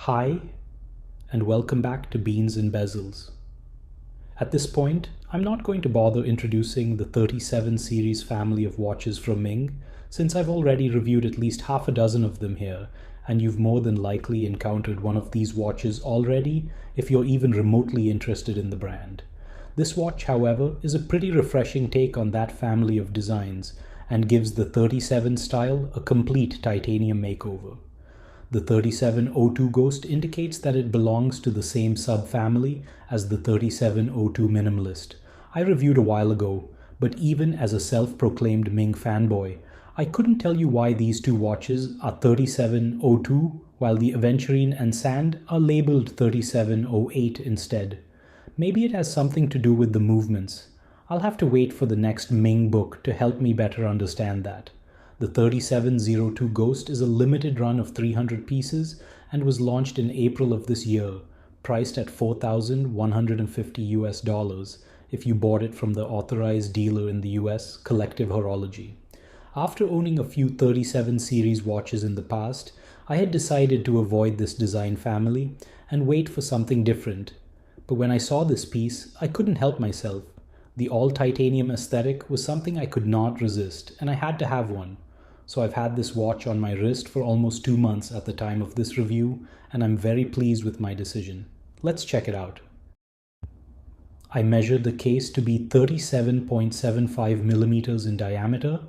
Hi, and welcome back to Beans and Bezels. At this point, I'm not going to bother introducing the 37 series family of watches from Ming, since I've already reviewed at least half a dozen of them here, and you've more than likely encountered one of these watches already if you're even remotely interested in the brand. This watch, however, is a pretty refreshing take on that family of designs and gives the 37 style a complete titanium makeover. The 3702 Ghost indicates that it belongs to the same subfamily as the 3702 Minimalist. I reviewed a while ago, but even as a self-proclaimed Ming fanboy, I couldn't tell you why these two watches are 3702 while the Aventurine and Sand are labeled 3708 instead. Maybe it has something to do with the movements. I'll have to wait for the next Ming book to help me better understand that. The 3702 Ghost is a limited run of 300 pieces and was launched in April of this year, priced at $4,150 if you bought it from the authorized dealer in the US, Collective Horology. After owning a few 37 series watches in the past, I had decided to avoid this design family and wait for something different. But when I saw this piece, I couldn't help myself. The all-titanium aesthetic was something I could not resist, and I had to have one. So I've had this watch on my wrist for almost 2 months at the time of this review, and I'm very pleased with my decision. Let's check it out. I measured the case to be 37.75 millimeters in diameter,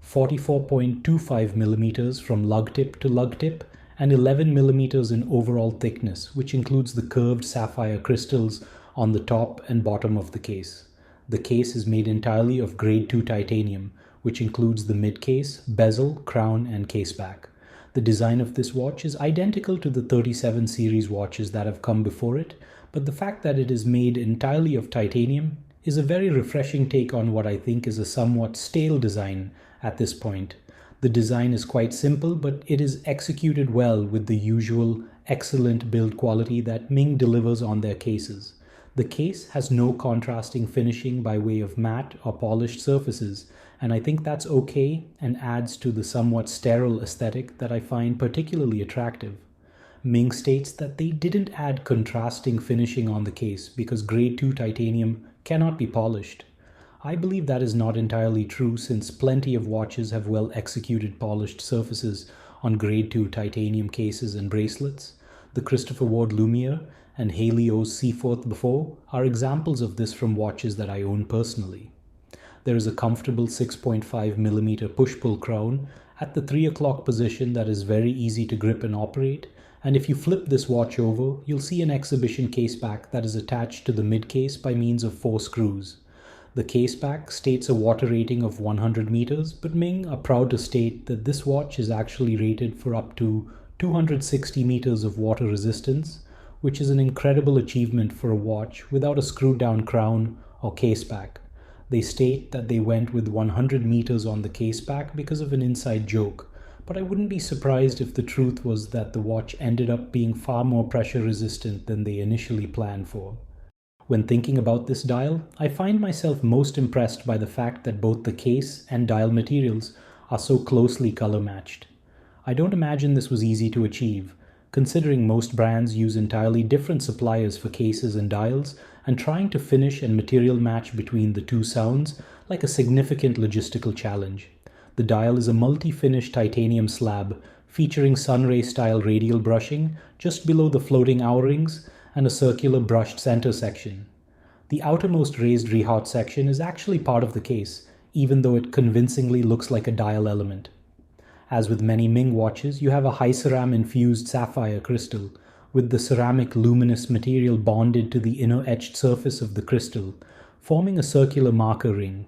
44.25 millimeters from lug tip to lug tip, and 11 millimeters in overall thickness, which includes the curved sapphire crystals on the top and bottom of the case. The case is made entirely of grade 2 titanium, which includes the mid-case, bezel, crown, and caseback. The design of this watch is identical to the 37 series watches that have come before it, but the fact that it is made entirely of titanium is a very refreshing take on what I think is a somewhat stale design at this point. The design is quite simple, but it is executed well with the usual excellent build quality that Ming delivers on their cases. The case has no contrasting finishing by way of matte or polished surfaces, and I think that's okay and adds to the somewhat sterile aesthetic that I find particularly attractive. Ming states that they didn't add contrasting finishing on the case because grade 2 titanium cannot be polished. I believe that is not entirely true since plenty of watches have well executed polished surfaces on grade 2 titanium cases and bracelets. The Christopher Ward Lumiere and Haley O's Seaforth before are examples of this from watches that I own personally. There is a comfortable 6.5mm push-pull crown at the 3 o'clock position that is very easy to grip and operate, and if you flip this watch over, you'll see an exhibition caseback that is attached to the mid-case by means of 4 screws. The caseback states a water rating of 100 meters, but Ming are proud to state that this watch is actually rated for up to 260 meters of water resistance, which is an incredible achievement for a watch without a screwed-down crown or caseback. They state that they went with 100 meters on the caseback because of an inside joke, but I wouldn't be surprised if the truth was that the watch ended up being far more pressure resistant than they initially planned for. When thinking about this dial, I find myself most impressed by the fact that both the case and dial materials are so closely color matched. I don't imagine this was easy to achieve, considering most brands use entirely different suppliers for cases and dials, and trying to finish and material match between the two sounds like a significant logistical challenge. The dial is a multi-finish titanium slab featuring sunray-style radial brushing just below the floating hour rings and a circular brushed center section. The outermost raised rehaut section is actually part of the case, even though it convincingly looks like a dial element. As with many Ming watches, you have a high ceram infused sapphire crystal, with the ceramic luminous material bonded to the inner etched surface of the crystal, forming a circular marker ring.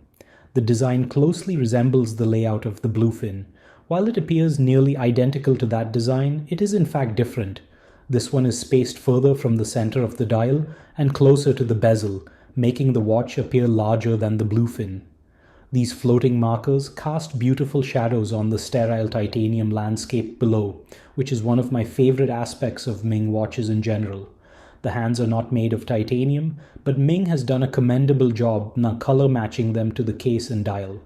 The design closely resembles the layout of the bluefin. While it appears nearly identical to that design, it is in fact different. This one is spaced further from the center of the dial and closer to the bezel, making the watch appear larger than the bluefin. These floating markers cast beautiful shadows on the sterile titanium landscape below, which is one of my favorite aspects of Ming watches in general. The hands are not made of titanium, but Ming has done a commendable job now color matching them to the case and dial.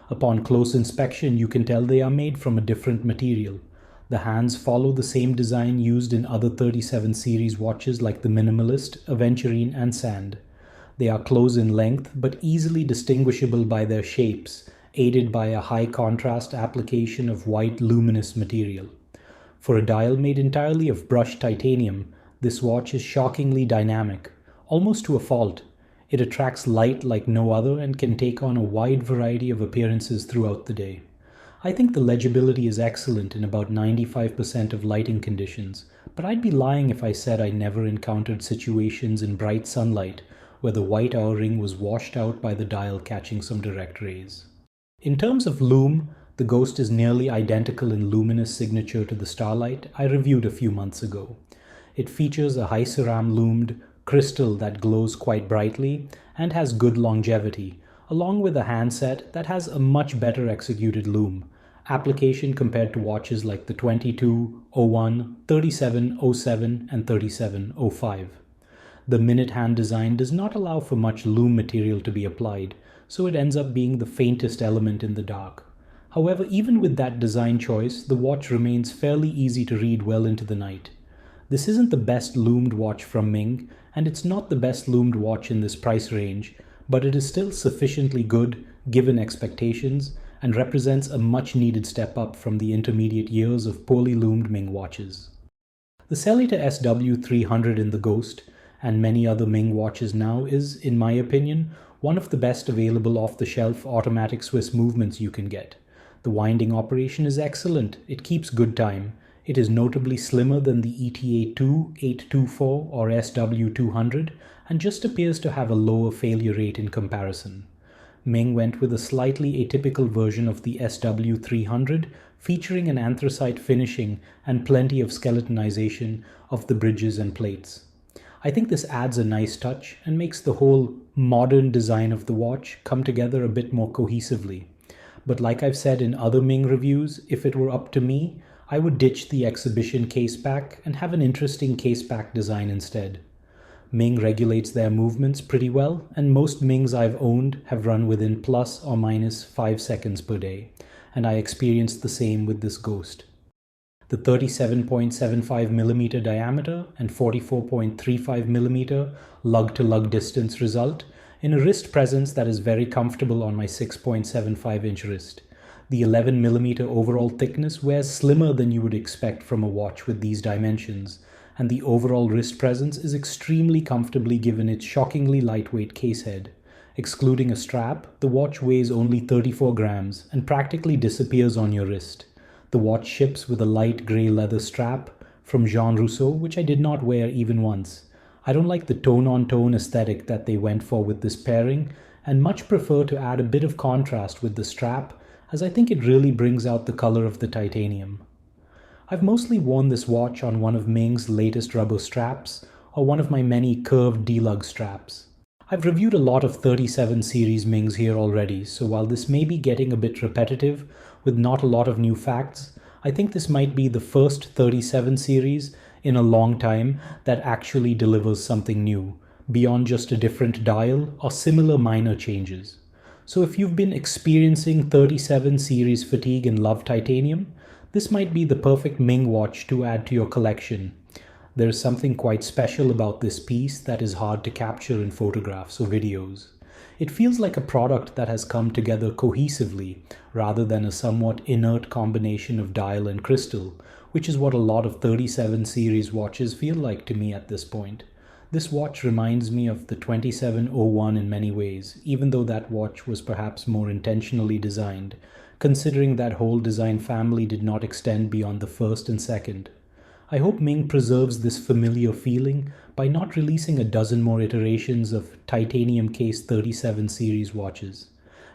Upon close inspection, you can tell they are made from a different material. The hands follow the same design used in other 37 series watches like the Minimalist, Aventurine and Sand. They are close in length but easily distinguishable by their shapes, aided by a high contrast application of white luminous material. For a dial made entirely of brushed titanium, this watch is shockingly dynamic, almost to a fault. It attracts light like no other and can take on a wide variety of appearances throughout the day. I think the legibility is excellent in about 95% of lighting conditions, but I'd be lying if I said I never encountered situations in bright sunlight where the white hour ring was washed out by the dial catching some direct rays. In terms of lume, the Ghost is nearly identical in luminous signature to the Starlight I reviewed a few months ago. It features a high ceram lumed crystal that glows quite brightly and has good longevity, along with a handset that has a much better executed lume application compared to watches like the 22.01, 37.07 and 37.05. The minute hand design does not allow for much lume material to be applied, so it ends up being the faintest element in the dark. However, even with that design choice, the watch remains fairly easy to read well into the night. This isn't the best lumed watch from Ming, and it's not the best lumed watch in this price range, but it is still sufficiently good given expectations and represents a much needed step up from the intermediate years of poorly lumed Ming watches. The Cellular SW300 in the Ghost and many other Ming watches now is, in my opinion, one of the best available off-the-shelf automatic Swiss movements you can get. The winding operation is excellent, it keeps good time. It is notably slimmer than the ETA2, 824 or SW200 and just appears to have a lower failure rate in comparison. Ming went with a slightly atypical version of the SW300 featuring an anthracite finishing and plenty of skeletonization of the bridges and plates. I think this adds a nice touch and makes the whole modern design of the watch come together a bit more cohesively. But like I've said in other Ming reviews, if it were up to me, I would ditch the exhibition case back and have an interesting case back design instead. Ming regulates their movements pretty well, and most Mings I've owned have run within plus or minus 5 seconds per day, and I experienced the same with this Ghost. The 37.75mm diameter and 44.35mm lug-to-lug distance result in a wrist presence that is very comfortable on my 6.75-inch wrist. The 11mm overall thickness wears slimmer than you would expect from a watch with these dimensions, and the overall wrist presence is extremely comfortably given its shockingly lightweight case head. Excluding a strap, the watch weighs only 34 grams and practically disappears on your wrist. The watch ships with a light grey leather strap from Jean Rousseau, which I did not wear even once. I don't like the tone-on-tone aesthetic that they went for with this pairing, and much prefer to add a bit of contrast with the strap, as I think it really brings out the color of the titanium. I've mostly worn this watch on one of Ming's latest rubber straps, or one of my many curved D-lug straps. I've reviewed a lot of 37 series Mings here already, so while this may be getting a bit repetitive with not a lot of new facts, I think this might be the first 37 series in a long time that actually delivers something new, beyond just a different dial or similar minor changes. So if you've been experiencing 37 series fatigue and love titanium, this might be the perfect Ming watch to add to your collection. There is something quite special about this piece that is hard to capture in photographs or videos. It feels like a product that has come together cohesively rather than a somewhat inert combination of dial and crystal, which is what a lot of 37 series watches feel like to me at this point. This watch reminds me of the 2701 in many ways, even though that watch was perhaps more intentionally designed, considering that whole design family did not extend beyond the first and second. I hope Ming preserves this familiar feeling by not releasing a dozen more iterations of titanium case 37 series watches.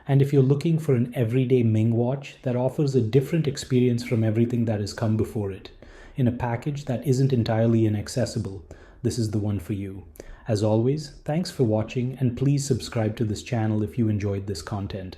And if you're looking for an everyday Ming watch that offers a different experience from everything that has come before it, in a package that isn't entirely inaccessible, this is the one for you. As always, thanks for watching, and please subscribe to this channel if you enjoyed this content.